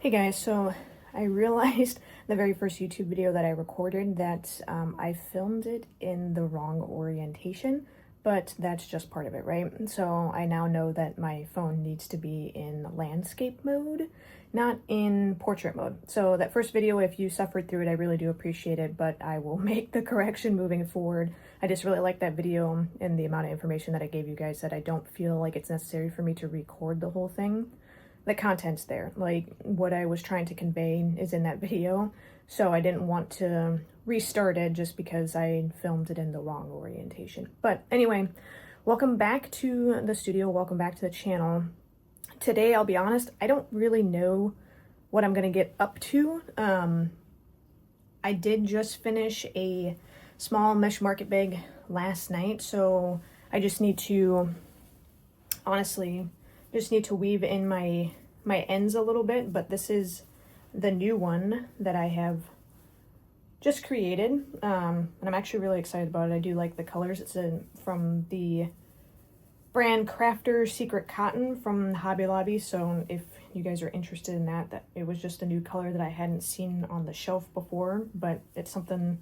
Hey guys, so I realized the very first YouTube video that I recorded that I filmed it in the wrong orientation, but that's just part of it, right? So I now know that my phone needs to be in landscape mode, not in portrait mode. So that first video, if you suffered through it, I really do appreciate it, but I will make the correction moving forward. I just really like that video and the amount of information that I gave you guys that I don't feel like it's necessary for me to record the whole thing. The content's there, like what I was trying to convey is in that video, so I didn't want to restart it just because I filmed it in the wrong orientation. But anyway, welcome back to the studio, welcome back to the channel. Today, I'll be honest, I don't really know what I'm gonna get up to. I did just finish a small mesh market bag last night, so I just need to, honestly, weave in my ends a little bit, but this is the new one that I have just created, and I'm actually really excited about it. I do like the colors. It's from the brand Crafter Secret Cotton from Hobby Lobby, so if you guys are interested in that it was just a new color that I hadn't seen on the shelf before, but it's something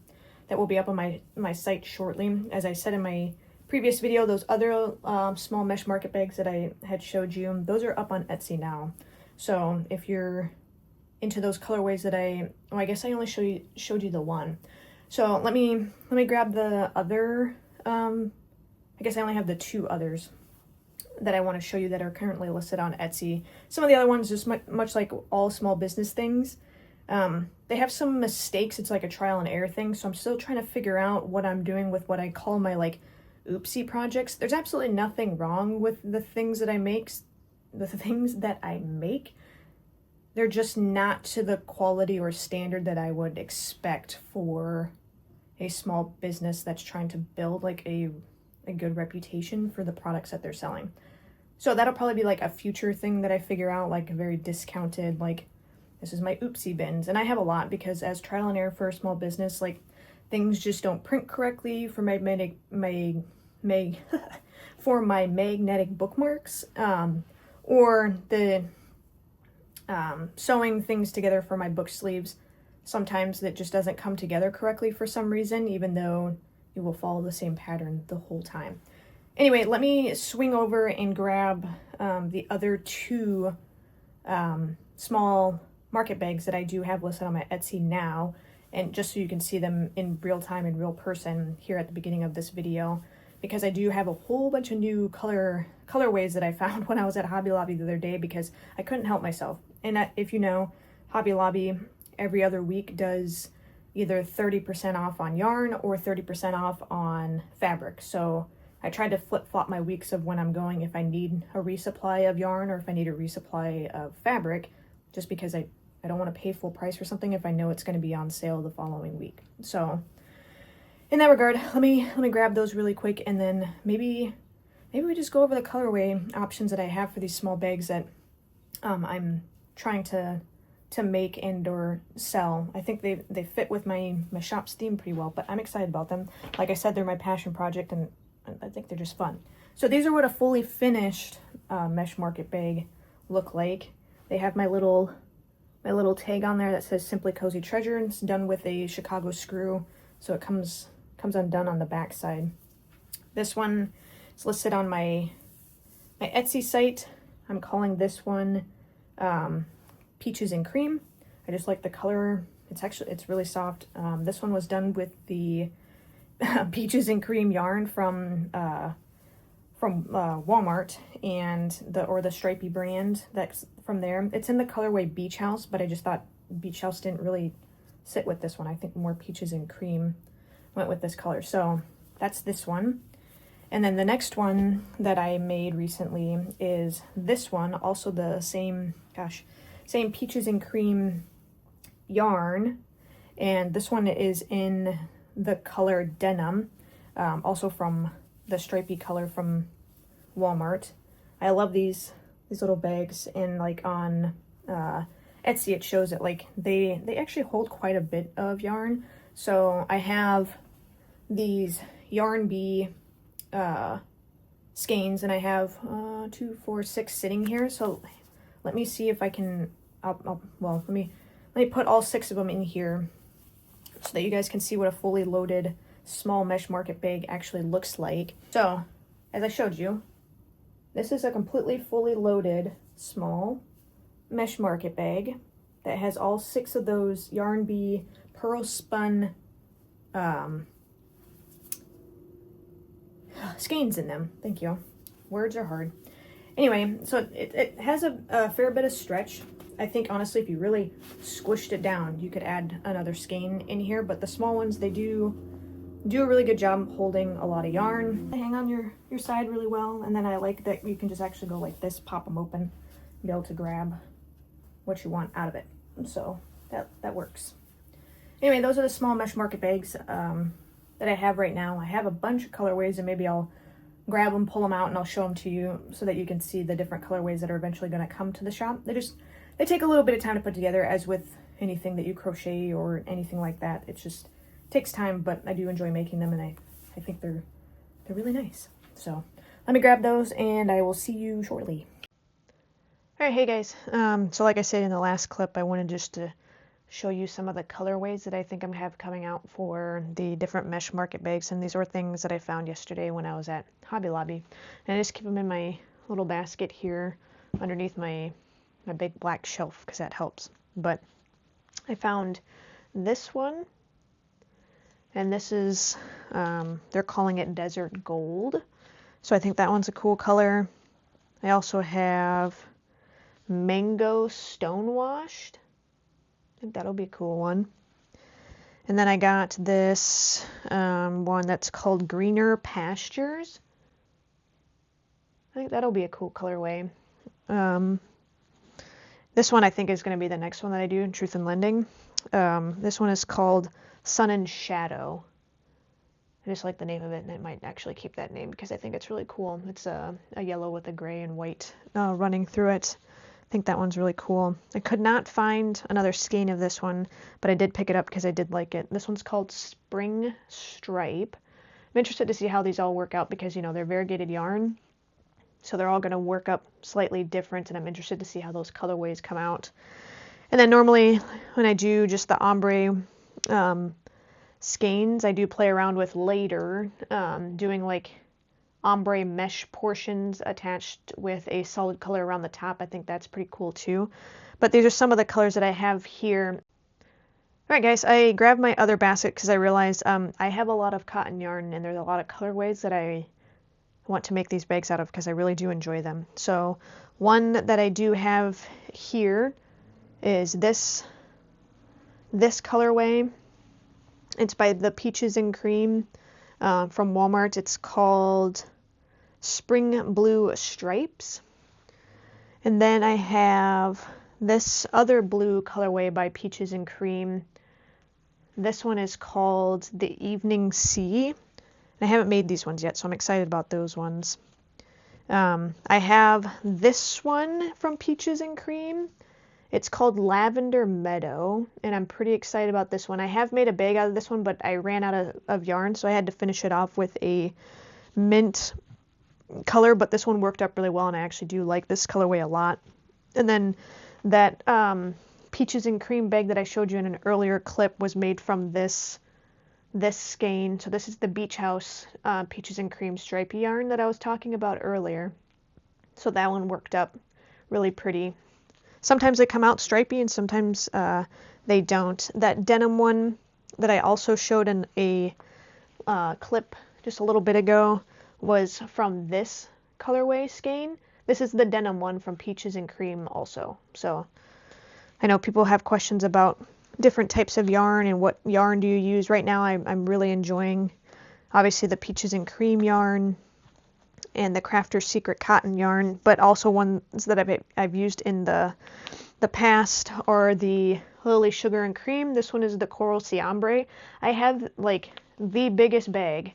that will be up on my site shortly. As I said in my previous video, those other small mesh market bags that I had showed you, those are up on Etsy now. So if you're into those colorways that I guess I only showed you the one. So let me grab the other, I guess I only have the two others that I want to show you that are currently listed on Etsy. Some of the other ones, just much like all small business things, they have some mistakes. It's like a trial and error thing. So I'm still trying to figure out what I'm doing with what I call my like oopsie projects. There's absolutely nothing wrong with the things that I make. They're just not to the quality or standard that I would expect for a small business that's trying to build like a good reputation for the products that they're selling. So that'll probably be like a future thing that I figure out, like a very discounted, like this is my oopsie bins. And I have a lot because as trial and error for a small business, like things just don't print correctly for my for my magnetic bookmarks, or the sewing things together for my book sleeves. Sometimes that just doesn't come together correctly for some reason, even though you will follow the same pattern the whole time. Anyway, let me swing over and grab the other two small market bags that I do have listed on my Etsy now, and just so you can see them in real time, in real person here at the beginning of this video, because I do have a whole bunch of new colorways that I found when I was at Hobby Lobby the other day because I couldn't help myself. And if you know, Hobby Lobby every other week does either 30% off on yarn or 30% off on fabric. So I tried to flip-flop my weeks of when I'm going, if I need a resupply of yarn or if I need a resupply of fabric, just because I don't want to pay full price for something if I know it's going to be on sale the following week. So in that regard, let me grab those really quick, and then maybe we just go over the colorway options that I have for these small bags that I'm trying to make and or sell. I think they fit with my shop's theme pretty well, but I'm excited about them. Like I said, they're my passion project, and I think they're just fun. So these are what a fully finished mesh market bag look like. They have my little tag on there that says Simply Cozy Treasure, and it's done with a Chicago screw, so it comes undone on the back side. This one is listed on my Etsy site. I'm calling this one Peaches and Cream. I just like the color. It's really soft. This one was done with the Peaches and Cream yarn from Walmart and the Stripey brand that's from there. It's in the colorway Beach House, but I just thought Beach House didn't really sit with this one. I think more Peaches and Cream went with this color. So that's this one. And then the next one that I made recently is this one, also the same Peaches and Cream yarn. And this one is in the color Denim, also from the stripy color from Walmart. I love these little bags, and like on Etsy it shows it like they actually hold quite a bit of yarn. So I have these Yarn Bee skeins, and I have 2, 4, 6 sitting here. So let me see if I can well, let me put all 6 of them in here so that you guys can see what a fully loaded small mesh market bag actually looks like. So, as I showed you, this is a completely fully loaded small mesh market bag that has all 6 of those Yarn Bee pearl spun skeins in them. Thank you. Words are hard. Anyway, so it has a fair bit of stretch. I think honestly, if you really squished it down, you could add another skein in here, but the small ones, they do a really good job holding a lot of yarn. They hang on your side really well, and then I like that you can just actually go like this, pop them open, and be able to grab what you want out of it. So that works. Anyway, those are the small mesh market bags that I have right now. I have a bunch of colorways, and maybe I'll grab them, pull them out, and I'll show them to you so that you can see the different colorways that are eventually going to come to the shop. They take a little bit of time to put together, as with anything that you crochet or anything like that. It just takes time, but I do enjoy making them, and I think they're really nice. So let me grab those, and I will see you shortly. All right, hey guys. So like I said in the last clip, I wanted just to show you some of the colorways that I think I'm have coming out for the different mesh market bags, and these were things that I found yesterday when I was at Hobby Lobby, and I just keep them in my little basket here underneath my big black shelf because that helps. But I found this one, and this is they're calling it Desert Gold, so I think that one's a cool color. I also have Mango Stonewashed. I think that'll be a cool one. And then I got this one that's called Greener Pastures. I think that'll be a cool colorway. This one I think is going to be the next one that I do in Truth in Lending. This one is called Sun and Shadow. I just like the name of it, and I might actually keep that name because I think it's really cool. It's a yellow with a gray and white running through it. I think that one's really cool. I could not find another skein of this one, but I did pick it up because I did like it. This one's called Spring Stripe. I'm interested to see how these all work out because, you know, they're variegated yarn, so they're all going to work up slightly different, and I'm interested to see how those colorways come out. And then normally when I do just the ombre skeins, I do play around with later, doing like ombre mesh portions attached with a solid color around the top. I think that's pretty cool too. But these are some of the colors that I have here. Alright guys, I grabbed my other basket because I realized I have a lot of cotton yarn, and there's a lot of colorways that I want to make these bags out of because I really do enjoy them. So one that I do have here is this colorway. It's by the Peaches and Cream from Walmart. It's called Spring Blue Stripes. And then I have this other blue colorway by Peaches and Cream. This one is called the Evening Sea. I haven't made these ones yet, so I'm excited about those ones. I have this one from Peaches and Cream. It's called Lavender Meadow, and I'm pretty excited about this one. I have made a bag out of this one, but I ran out of yarn, so I had to finish it off with a mint color, but this one worked up really well, and I actually do like this colorway a lot. And then that Peaches and Cream bag that I showed you in an earlier clip was made from this skein. So this is the Beach House Peaches and Cream stripey yarn that I was talking about earlier. So that one worked up really pretty. Sometimes they come out stripey and sometimes they don't. That denim one that I also showed in a clip just a little bit ago was from this colorway skein. This is the denim one from Peaches and Cream also. So I know people have questions about different types of yarn and what yarn do you use. Right now I'm really enjoying obviously the Peaches and Cream yarn and the Crafter's Secret cotton yarn, but also ones that I've used in the past are the Lily Sugar and Cream. This one is the Coral Sea Ombre. I have like the biggest bag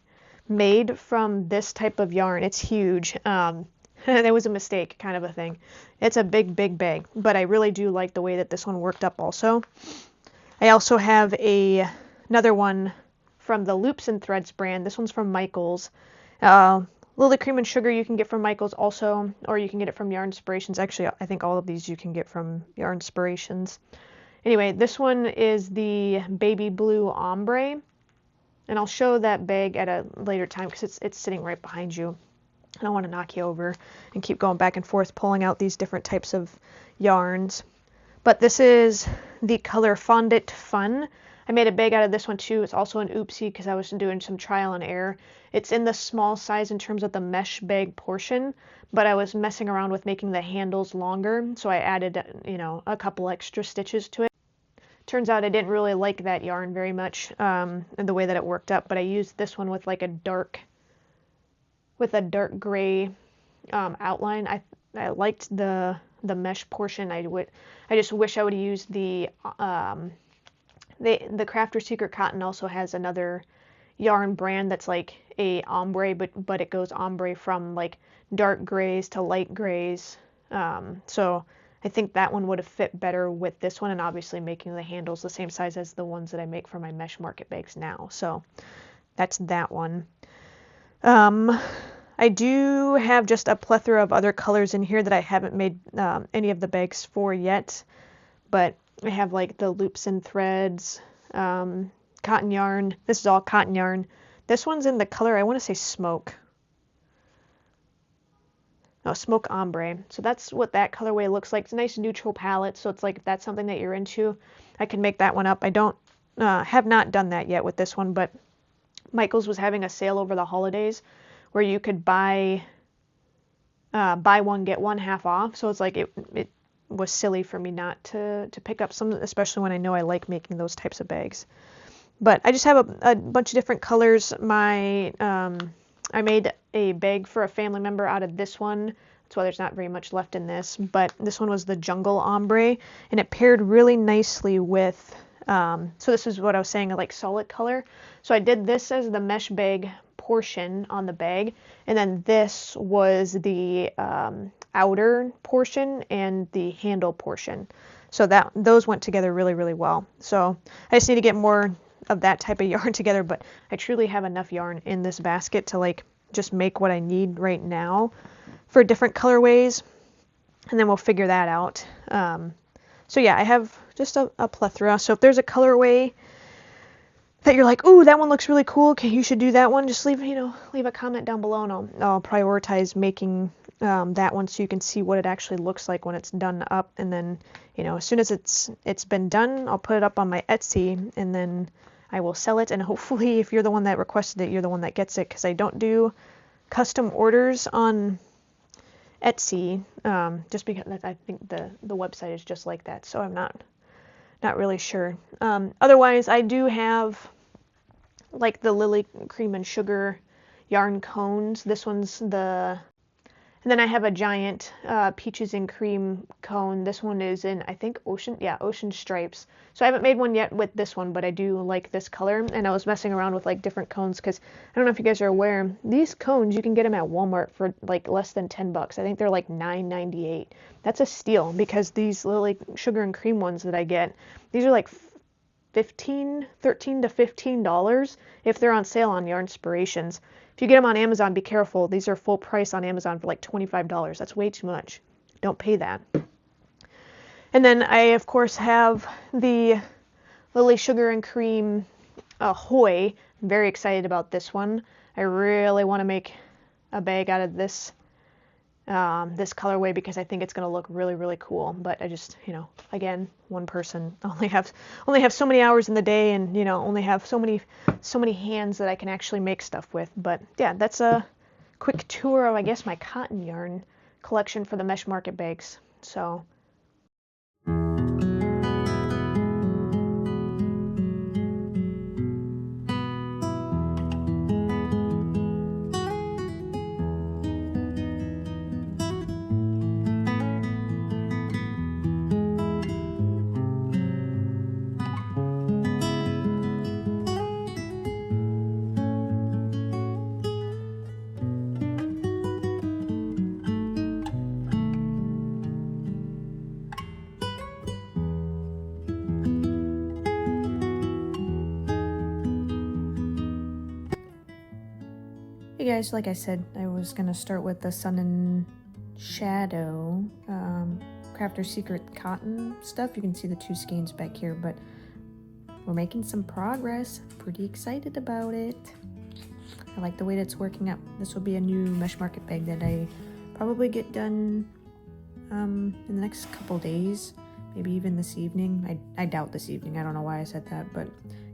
made from this type of yarn. It's huge. That was a mistake kind of a thing. It's a big bag, but I really do like the way that this one worked up also. I also have another one from the Loops and Threads brand. This one's from Michaels. Lily Cream and Sugar you can get from Michael's also, or you can get it from Yarn Inspirations. Actually, I think all of these you can get from Yarn Inspirations. Anyway, this one is the Baby Blue Ombre, and I'll show that bag at a later time because it's sitting right behind you. I don't want to knock you over and keep going back and forth pulling out these different types of yarns. But this is the color Fondant Fun. I made a bag out of this one too. It's also an oopsie because I was doing some trial and error. It's in the small size in terms of the mesh bag portion, but I was messing around with making the handles longer, so I added, you know, a couple extra stitches to it. Turns out I didn't really like that yarn very much, and the way that it worked up, but I used this one with like a dark gray outline. I liked the mesh portion. I just wish I would have used the Crafter Secret Cotton also has another yarn brand that's like a ombre, but it goes ombre from like dark grays to light grays. So I think that one would have fit better with this one, and obviously making the handles the same size as the ones that I make for my mesh market bags now. So that's that one. I do have just a plethora of other colors in here that I haven't made any of the bags for yet, but I have like the loops and threads, cotton yarn. This is all cotton yarn. This one's in the color, I want to say smoke. Oh, smoke ombre. So that's what that colorway looks like. It's a nice neutral palette, so it's like if that's something that you're into, I can make that one up. I don't have not done that yet with this one, but Michael's was having a sale over the holidays where you could buy one get one half off. So it's like it was silly for me not to pick up some, especially when I know I like making those types of bags. But I just have a bunch of different colors. I made a bag for a family member out of this one. That's why there's not very much left in this. But this one was the Jungle Ombre, and it paired really nicely with, so this is what I was saying, like solid color. So I did this as the mesh bag portion on the bag, and then this was the outer portion and the handle portion. So those went together really, really well. So I just need to get more of that type of yarn together, but I truly have enough yarn in this basket to like just make what I need right now for different colorways, and then we'll figure that out. So yeah, I have just a plethora. So if there's a colorway that you're like, ooh, that one looks really cool, okay, you should do that one, just leave a comment down below, and I'll prioritize making that one so you can see what it actually looks like when it's done up. And then, as soon as it's been done, I'll put it up on my Etsy, and then I will sell it. And hopefully, if you're the one that requested it, you're the one that gets it, because I don't do custom orders on Etsy, just because I think the website is just like that. So I'm not really sure. Otherwise, I do have like the Lily Cream and Sugar yarn cones. This one's and then I have a giant peaches and cream cone. This one is in, I think, ocean stripes. So I haven't made one yet with this one, but I do like this color. And I was messing around with like different cones because I don't know if you guys are aware, these cones, you can get them at Walmart for like less than $10. I think they're like $9.98. That's a steal, because these Lily Sugar and Cream ones that I get, these are like $13 to $15 if they're on sale on Yarn Inspirations. If you get them on Amazon, be careful. These are full price on Amazon for like $25. That's way too much. Don't pay that. And then I, of course, have the Lily Sugar and Cream Ahoy. I'm very excited about this one. I really want to make a bag out of this colorway because I think it's going to look really, really cool. But I just, again, one person, only have so many hours in the day, and only have so many hands that I can actually make stuff with. But yeah, that's a quick tour of, I guess, my cotton yarn collection for the mesh market bags. So Hey guys, like I said, I was gonna start with the Sun and Shadow Crafter's Secret cotton stuff. You can see the 2 skeins back here, but we're making some progress. Pretty excited about it. I like the way that it's working out. This will be a new mesh market bag that I probably get done in the next couple days, maybe even this evening. I doubt this evening. I don't know why I said that, but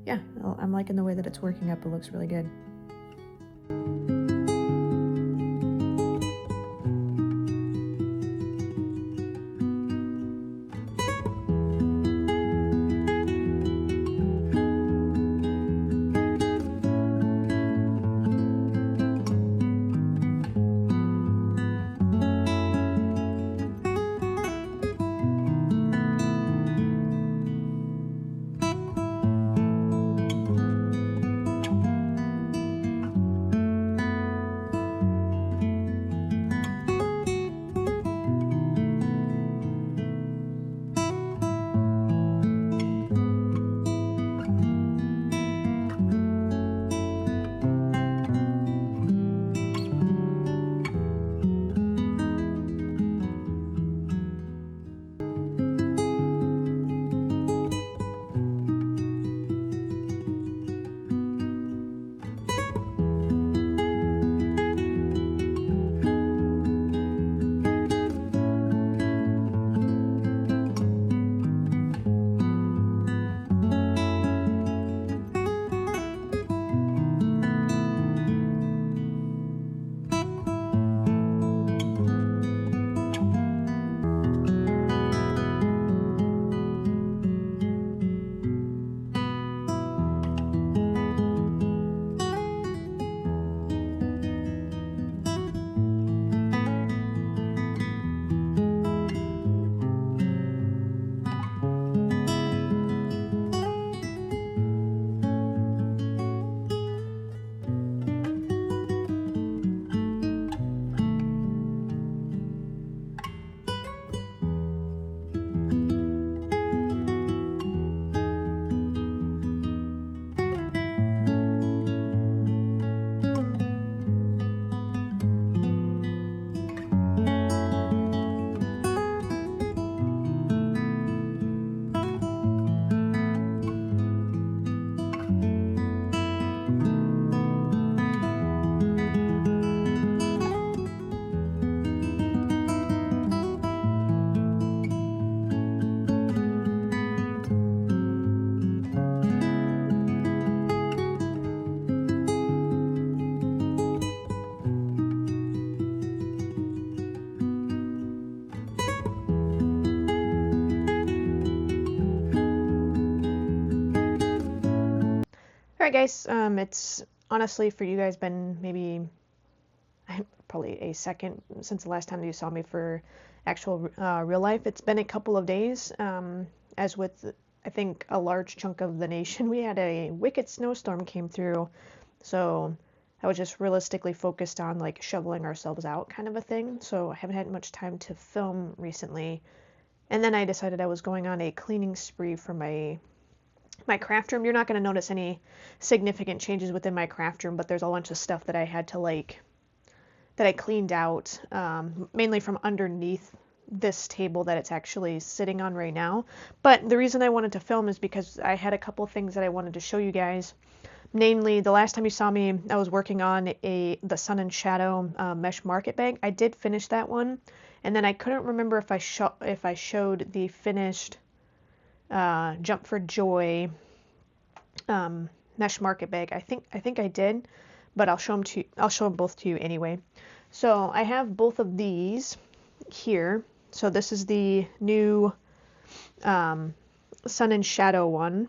yeah, I'm liking the way that it's working up. It looks really good. Alright guys, it's honestly for you guys been maybe probably a second since the last time you saw me for actual real life. It's been a couple of days. As with I think a large chunk of the nation, we had a wicked snowstorm came through, so I was just realistically focused on like shoveling ourselves out kind of a thing, so I haven't had much time to film recently. And then I decided I was going on a cleaning spree for my craft room. You're not going to notice any significant changes within my craft room, but there's a bunch of stuff that I had to that I cleaned out, mainly from underneath this table that it's actually sitting on right now. But the reason I wanted to film is because I had a couple of things that I wanted to show you guys. Namely, the last time you saw me, I was working on the Sun and Shadow mesh market bag. I did finish that one, and then I couldn't remember if I showed the finished Jump for Joy mesh market bag. I think I did, but I'll show them both to you anyway. So I have both of these here. So this is the new Sun and Shadow one.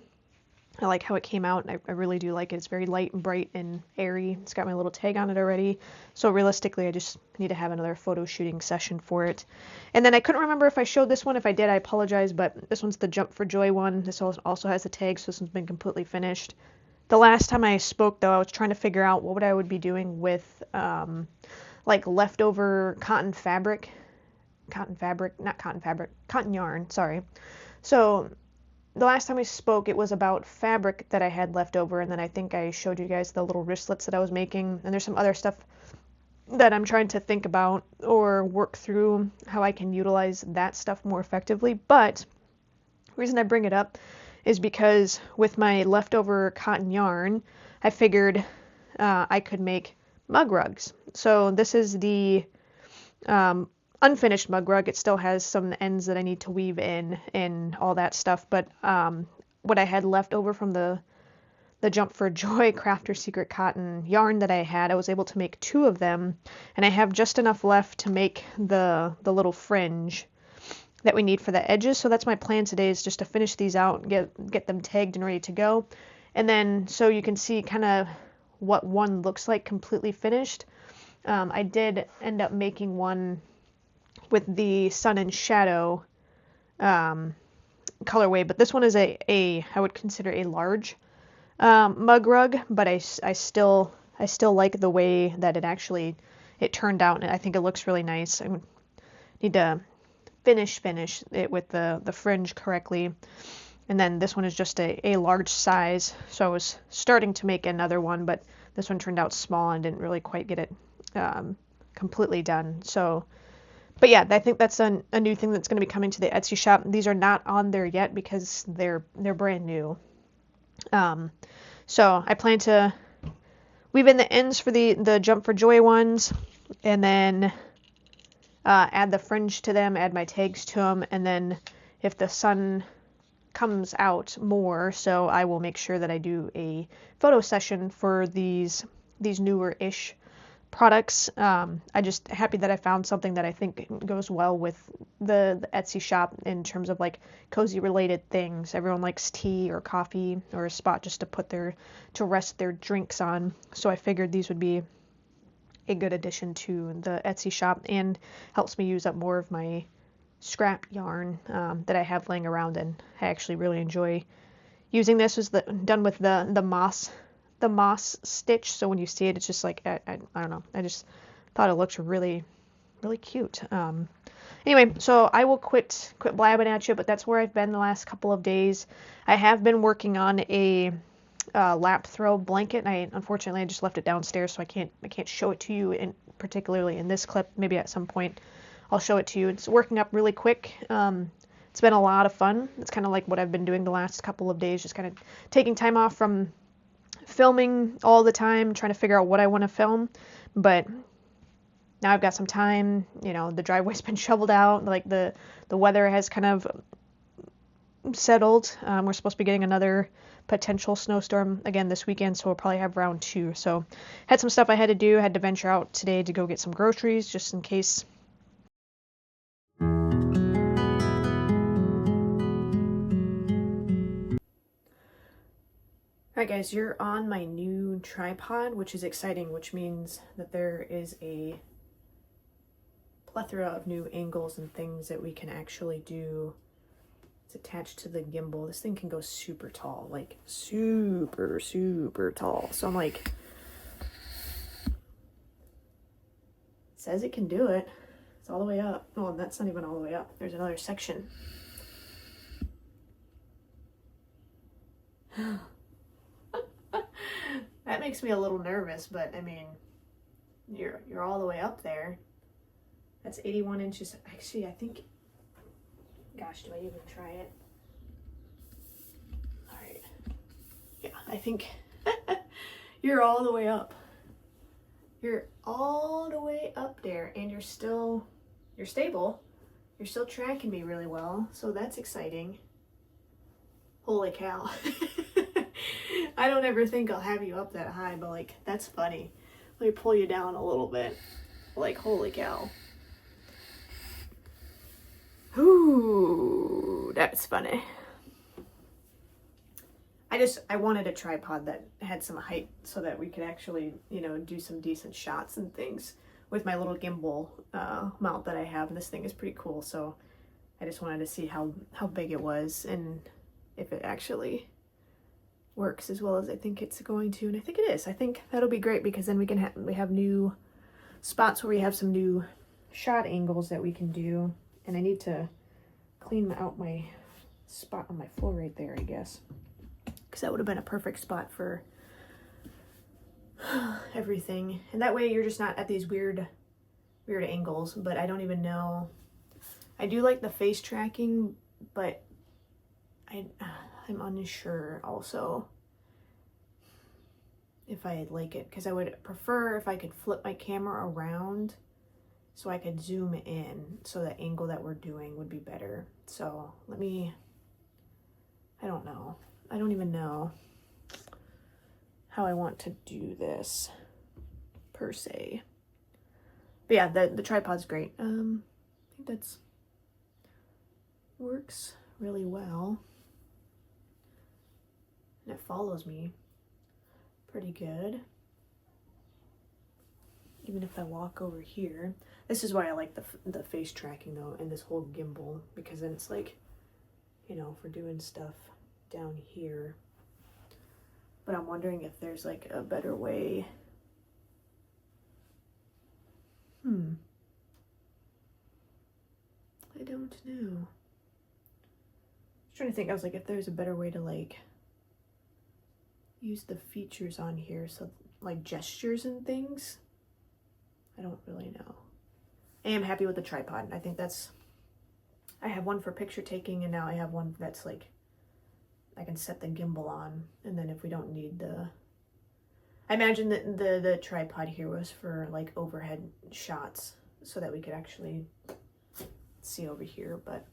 I like how it came out. I really do like it. It's very light and bright and airy. It's got my little tag on it already. So realistically, I just need to have another photo shooting session for it. And then I couldn't remember if I showed this one. If I did, I apologize, but this one's the Jump for Joy one. This also has the tag, so this one's been completely finished. The last time I spoke, though, I was trying to figure out what I would be doing with like leftover cotton yarn, sorry. So the last time we spoke, it was about fabric that I had left over, and then I think I showed you guys the little wristlets that I was making, and there's some other stuff that I'm trying to think about or work through how I can utilize that stuff more effectively. But the reason I bring it up is because with my leftover cotton yarn, I figured I could make mug rugs. So this is the unfinished mug rug. It still has some ends that I need to weave in and all that stuff. But what I had left over from the Jump for Joy Crafter Secret Cotton yarn that I had, I was able to make 2 of them, and I have just enough left to make the little fringe that we need for the edges. So that's my plan today, is just to finish these out and get them tagged and ready to go. And then so you can see kind of what one looks like completely finished. I did end up making one with the Sun and Shadow colorway, but this one is a I would consider a large mug rug, but I still like the way that it turned out, and I think it looks really nice. I need to finish it with the fringe correctly. And then this one is just a large size, so I was starting to make another one, but this one turned out small and didn't really quite get it completely done. So, but yeah, I think that's a new thing that's going to be coming to the Etsy shop. These are not on there yet because they're brand new. So I plan to weave in the ends for the Jump for Joy ones, and then add the fringe to them, add my tags to them, and then if the sun comes out more, so I will make sure that I do a photo session for these newer-ish products. I just happy that I found something that I think goes well with the Etsy shop in terms of like cozy related things. Everyone likes tea or coffee or a spot just to rest their drinks on. So I figured these would be a good addition to the Etsy shop, and helps me use up more of my scrap yarn that I have laying around, and I actually really enjoy using this. Was done with the moss stitch, so when you see it, it's just like I don't know, I just thought it looks really cute. Anyway, so I will quit blabbing at you, but that's where I've been the last couple of days. I have been working on a lap throw blanket, and unfortunately I just left it downstairs, so I can't show it to you particularly in this clip. Maybe at some point I'll show it to you. It's working up really quick. It's been a lot of fun. It's kind of like what I've been doing the last couple of days, just kind of taking time off from filming all the time, trying to figure out what I want to film. But now I've got some time, the driveway's been shoveled out, like the weather has kind of settled. We're supposed to be getting another potential snowstorm again this weekend, so we'll probably have round 2. So had some stuff I had to do. Had to venture out today to go get some groceries just in case. Alright guys, you're on my new tripod, which is exciting, which means that there is a plethora of new angles and things that we can actually do. It's attached to the gimbal. This thing can go super tall, like super tall. So I'm like, it says it can do it. It's all the way up. Oh, that's not even all the way up. There's another section. That makes me a little nervous, but I mean, you're all the way up there. That's 81 inches. Actually, I think, gosh, do I even try it? All right. Yeah, I think you're all the way up. You're all the way up there, and you're stable. You're still tracking me really well, so that's exciting. Holy cow. I don't ever think I'll have you up that high, but like, that's funny. Let me pull you down a little bit. Like, holy cow. Ooh, that's funny. I wanted a tripod that had some height so that we could actually, do some decent shots and things with my little gimbal mount that I have. This thing is pretty cool, so I just wanted to see how big it was and if it actually works as well as I think it's going to, and I think it is. I think that'll be great because then we have new spots where we have some new shot angles that we can do, and I need to clean out my spot on my floor right there, I guess, because that would have been a perfect spot for everything. And that way you're just not at these weird angles, but I don't even know. I do like the face tracking, but I'm unsure also if I like it, because I would prefer if I could flip my camera around so I could zoom in so the angle that we're doing would be better. So I don't know. I don't even know how I want to do this per se. But yeah, the tripod's great. I think that's works really well. And it follows me pretty good. Even if I walk over here. This is why I like the face tracking though, and this whole gimbal, because then it's like, you know, for doing stuff down here. But I'm wondering if there's like a better way. I don't know. I was trying to think, I was like, if there's a better way to like use the features on here, so like gestures and things. I don't really know. I am happy with the tripod. I think I have one for picture taking, and now I have one that's like, I can set the gimbal on, and then if we don't need I imagine that the tripod here was for like overhead shots so that we could actually see over here, but